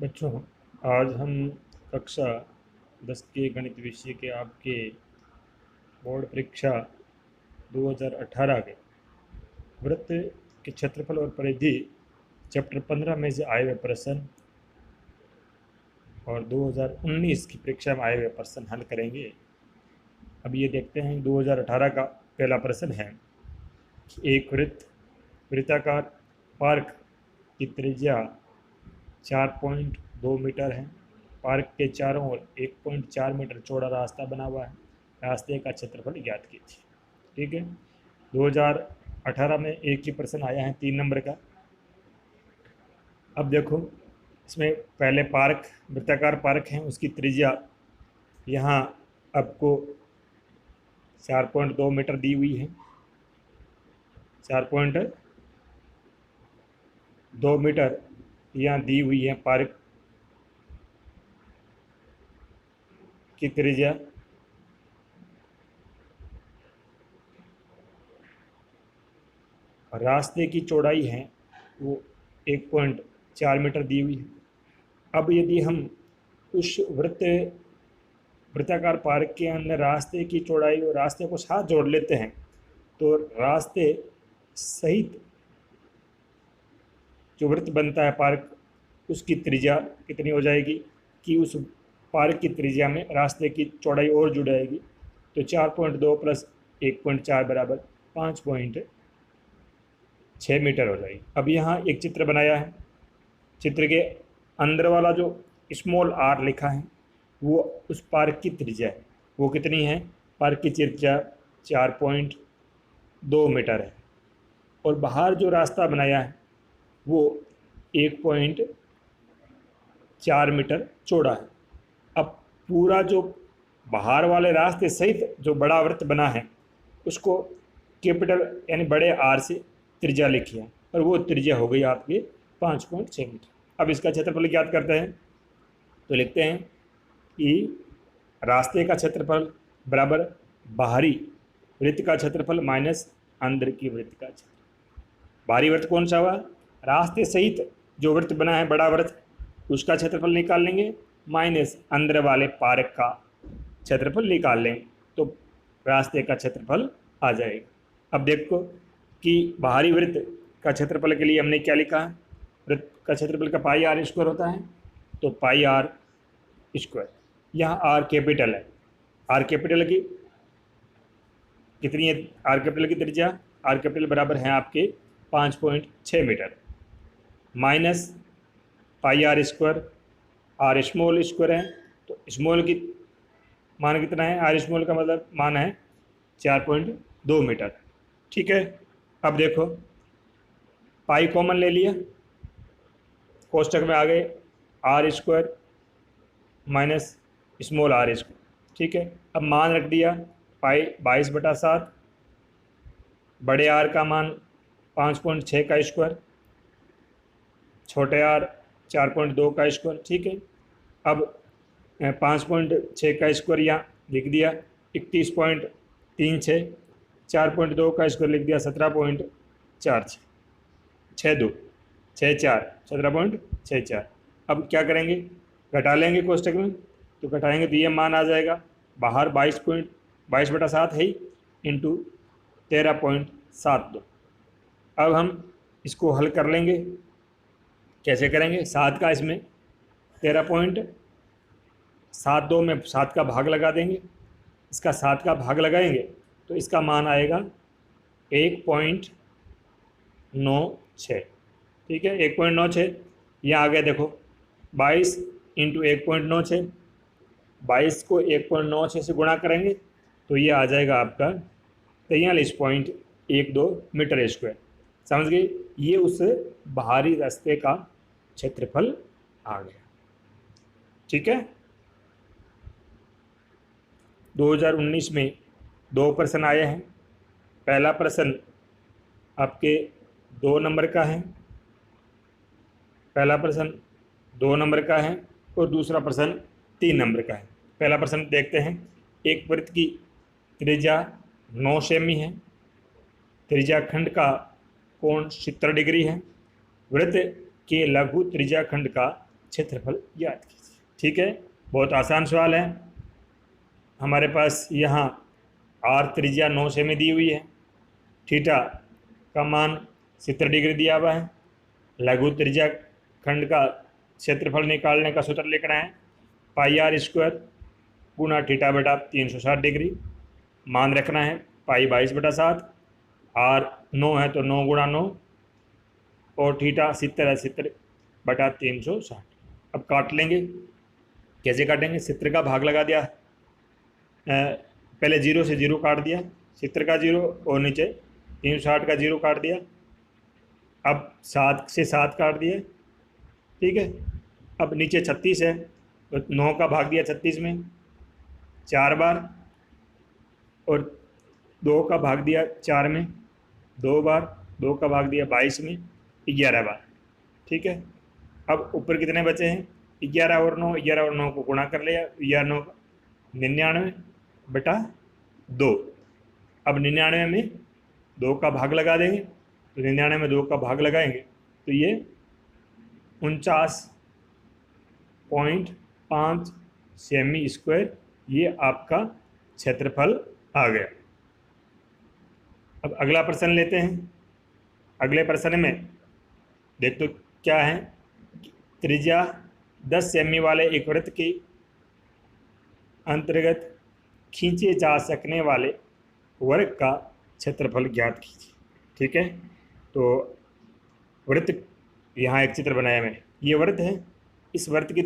बच्चों, आज हम कक्षा 10 के गणित विषय के आपके बोर्ड परीक्षा 2018 के वृत्त के क्षेत्रफल और परिधि चैप्टर 15 में से आए हुए प्रश्न और 2019 की परीक्षा में आए हुए प्रश्न हल करेंगे। अब ये देखते हैं 2018 का पहला प्रश्न है कि एक वृत्ताकार पार्क की त्रिज्या 4.2 मीटर है। पार्क के चारों ओर 1.4 मीटर चौड़ा रास्ता बना हुआ है। रास्ते का क्षेत्रफल ज्ञात कीजिए। ठीक है, 2018 में एक ही प्रश्न आया है 3 नंबर का। अब देखो, इसमें पहले पार्क, वृत्ताकार पार्क है, उसकी त्रिज्या यहाँ आपको 4.2 मीटर दी हुई है। 4.2 मीटर यहाँ दी हुई है पार्क की त्रिज्या। रास्ते की चौड़ाई है वो 1.4 मीटर दी हुई है। अब यदि हम उस वृत्ताकार पार्क के अंदर रास्ते की चौड़ाई और रास्ते को साथ जोड़ लेते हैं तो रास्ते सहित जो वृत्त बनता है पार्क, उसकी त्रिज्या कितनी हो जाएगी कि उस पार्क की त्रिज्या में रास्ते की चौड़ाई और जुड़ जाएगी। तो 4.2 प्लस 1.4 बराबर 5.6 मीटर हो जाएगी। अब यहाँ एक चित्र बनाया है। चित्र के अंदर वाला जो स्मॉल आर लिखा है वो उस पार्क की त्रिज्या है। वो कितनी है? पार्क की त्रिज्या 4.2 मीटर है और बाहर जो रास्ता बनाया है वो 1.4 मीटर चौड़ा है। अब पूरा जो बाहर वाले रास्ते सहित जो बड़ा वृत्त बना है उसको कैपिटल यानी बड़े आर से त्रिज्या लिखी है और वो त्रिज्या हो गई आपके 5.6 मीटर। अब इसका क्षेत्रफल ज्ञात करते हैं तो लिखते हैं कि रास्ते का क्षेत्रफल बराबर बाहरी वृत्त का क्षेत्रफल माइनस अंदर की वृत्त का क्षेत्रफल। बाहरी वृत्त कौन सा हुआ? रास्ते सहित जो वृत्त बना है बड़ा वृत्त, उसका क्षेत्रफल निकाल लेंगे माइनस अंदर वाले पार्क का क्षेत्रफल निकाल लें तो रास्ते का क्षेत्रफल आ जाएगा। अब देखो कि बाहरी वृत्त का क्षेत्रफल के लिए हमने क्या लिखा है? वृत्त का क्षेत्रफल का पाई आर स्क्वायर होता है, तो पाई आर स्क्वायर। यहाँ आर कैपिटल है। आर कैपिटल की कितनी है? आर कैपिटल की त्रिज्या, आर कैपिटल बराबर है आपके 5.6 metre minus pi r square. R small square है तो स्मॉल की मान कितना है? आर स्मॉल का मतलब मान है 4.2 मीटर। ठीक है, अब देखो पाई कॉमन ले लिया, कोष्टक में आ गए r square minus small r square. ठीक है, अब मान रख दिया पाई 22/7, बड़े आर का मान 5.6 का स्क्वायर, छोटे आर 4.2 का स्क्वायर। ठीक है, अब 5.6 का स्क्वायर यहाँ लिख दिया 31.36, 4.2 का स्क्वायर लिख दिया 17.46, 17.64। अब क्या करेंगे? घटा लेंगे कोष्टक में, तो घटाएंगे तो ये मान आ जाएगा बाहर 22/7 है ही इंटू 13.72। अब हम इसको हल कर लेंगे। कैसे करेंगे? 7 का इसमें 13.72 में 7 का भाग लगा देंगे। इसका 7 का भाग लगाएंगे तो इसका मान आएगा 1.96। ठीक है, 1.96 यहाँ आ गया। देखो 22 इंटू 1.96, 22 को 1.96 से गुणा करेंगे तो ये आ जाएगा आपका 43.12 मीटर स्क्वायर। समझ गए? ये उस बाहरी रास्ते का क्षेत्रफल आ गया। ठीक है, 2019 में 2 प्रश्न आए हैं। पहला प्रश्न आपके 2 नंबर का है, पहला प्रश्न 2 नंबर का है और दूसरा प्रश्न 3 नंबर का है। पहला प्रश्न देखते हैं। एक वृत्त की त्रिज्या 9 सेमी है। त्रिज्याखंड का कोण 70 डिग्री है। वृत्त के लघु त्रिज्याखंड का क्षेत्रफल ज्ञात कीजिए। ठीक है, बहुत आसान सवाल है। हमारे पास यहाँ आर त्रिज्या 9 सेमी दी हुई है, थीटा का मान 70 डिग्री दिया हुआ है, लघु त्रिज्या खंड का क्षेत्रफल निकालने का सूत्र लिखना है पाई आर स्क्वायर गुना थीटा बटा 360 डिग्री, मान रखना है पाई 22/7, आर 9 है तो 9 गुणा 9 और थीटा 70 है 70/360। अब काट लेंगे। कैसे काटेंगे? 70 का भाग लगा दिया, पहले 0 से 0 काट दिया, 70 का 0 और नीचे 360 का 0 काट दिया। अब 7 से 7 काट दिए। ठीक है, अब नीचे 36 है तो 9 का भाग दिया 36 में 4 बार और 2 का भाग दिया 4 में 2 बार, 2 का भाग दिया 22 में 11 बार। ठीक है, अब ऊपर कितने बचे हैं? 11 और 9, 11 और 9 को गुणा कर लिया, 11 99 बटा 2। अब 99 में 2 का भाग लगा देंगे, तो 99 में 2 का भाग लगाएंगे तो ये 49.5 सेमी स्क्वायर ये आपका क्षेत्रफल आ गया। अब अगला प्रश्न लेते हैं। अगले प्रश्न में देख तो क्या है, त्रिज्या 10 सेमी वाले एक वृत्त के अंतर्गत खींचे जा सकने वाले वर्ग का क्षेत्रफल ज्ञात कीजिए। ठीक है, तो वृत्त, यहाँ एक चित्र बनाया मैंने, ये वृत्त है। इस वृत्त की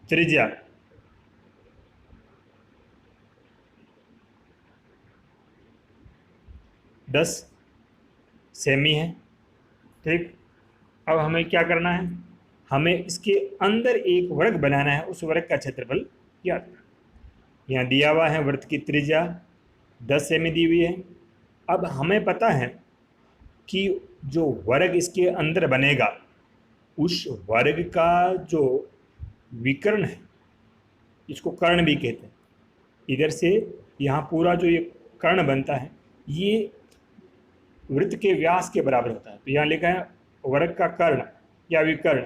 त्रिज्या 10 सेमी है। ठीक, अब हमें क्या करना है? हमें इसके अंदर एक वर्ग बनाना है, उस वर्ग का क्षेत्रफल ज्ञात करना। यहाँ दिया हुआ है वृत्त की त्रिज्या 10 सेमी दी हुई है। अब हमें पता है कि जो वर्ग इसके अंदर बनेगा उस वर्ग का जो विकर्ण है, इसको कर्ण भी कहते हैं, इधर से यहाँ पूरा जो ये कर्ण बनता है ये वृत्त के व्यास के बराबर होता है। तो यहाँ लिखा है वर्ग का कर्ण या विकर्ण,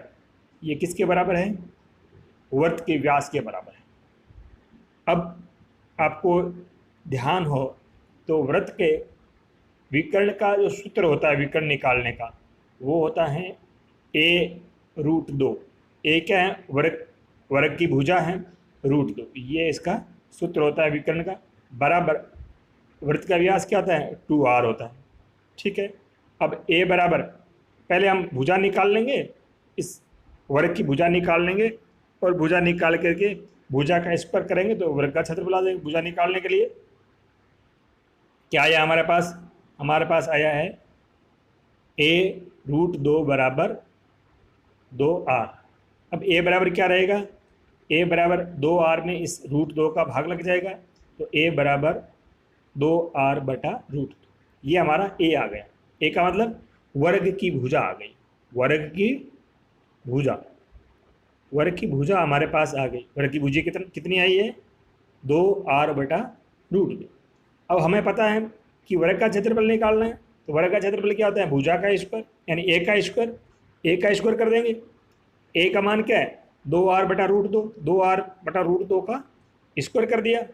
ये किसके बराबर है? वृत्त के व्यास के बराबर है। अब आपको ध्यान हो तो वृत्त के विकर्ण का जो सूत्र होता है विकर्ण निकालने का, वो होता है a√2। ए क्या है? वर्ग की भुजा है, √2 ये इसका सूत्र होता है विकर्ण का, बराबर वृत्त का व्यास क्या होता है? 2r होता है। ठीक है, अब a बराबर, पहले हम भुजा निकाल लेंगे, इस वर्ग की भुजा निकाल लेंगे और भुजा निकाल करके भुजा का स्क्वायर करेंगे तो वर्ग का क्षेत्रफल आ जाएगा। भुजा निकालने के लिए क्या आया हमारे पास? हमारे पास आया है a√2 बराबर 2r। अब a बराबर क्या रहेगा? a बराबर 2r में इस √2 का भाग लग जाएगा तो a बराबर 2r/√2। ये हमारा a आ गया। a का मतलब वर्ग की भुजा आ गई, वर्ग की भुजा हमारे पास आ गई। वर्ग की भुजा कितनी आई है? 2r/√2। अब हमें पता है कि वर्ग का क्षेत्रफल निकालना है, तो वर्ग का क्षेत्रफल क्या होता है? भुजा का स्क्वायर, यानी a का स्क्वायर कर देंगे। a का मान क्या है? 2r/√2, 2r/√2 का स्क्वायर कर दिया।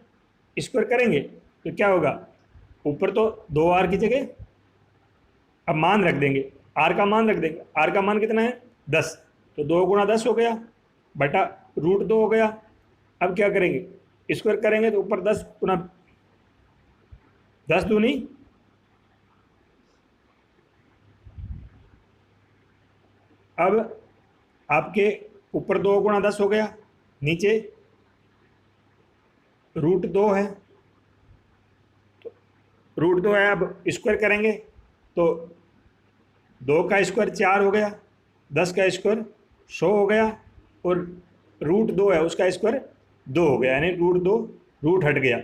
स्क्वायर करेंगे तो क्या होगा? ऊपर तो 2r की जगह अब मान रख देंगे, r का मान रख देंगे। r का मान कितना है? 10, तो 2 गुणा 10 हो गया बटा √2 हो गया। अब क्या करेंगे? स्क्वायर करेंगे तो ऊपर 10 गुणा 10 दूनी, अब आपके ऊपर 2 गुणा 10 हो गया, नीचे √2 है, तो √2 है। अब स्क्वायर करेंगे तो 2 का स्क्वायर 4 हो गया, 10 का स्क्वायर 100 हो गया और √2 है उसका स्क्वायर 2 हो गया, यानी √2 रूट हट गया।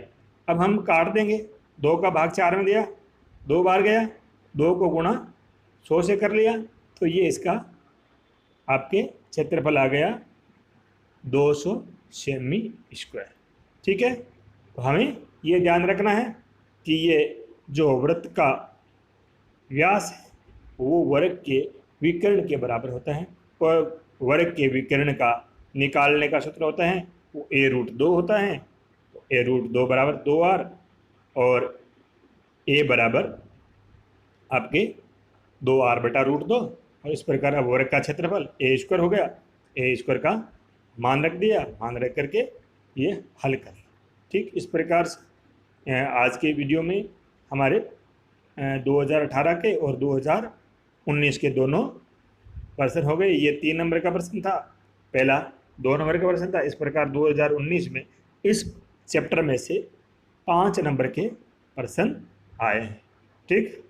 अब हम काट देंगे, 2 का भाग 4 में दिया, 2 बार गया, 2 को गुणा 100 से कर लिया, तो ये इसका आपके क्षेत्रफल आ गया 200 सेमी स्क्वायर। ठीक है, तो हमें ये ध्यान रखना है कि ये जो वृत्त का व्यास है वो वर्ग के विकर्ण के बराबर होता है, और वर्ग के विकर्ण का निकालने का सूत्र होता है वो a√2 होता है। तो a√2 बराबर 2r, और a बराबर आपके 2r/√2, और इस प्रकार अब वर्ग का क्षेत्रफल a² हो गया। a² का मान रख दिया, मान रख करके ये हल कर। ठीक, इस प्रकार से आज के वीडियो में हमारे 2018 के और 2019 के दोनों प्रश्न हो गए। ये 3 नंबर का प्रश्न था, पहला 2 नंबर का प्रश्न था। इस प्रकार 2019 में इस चैप्टर में से 5 नंबर के प्रश्न आए हैं। ठीक।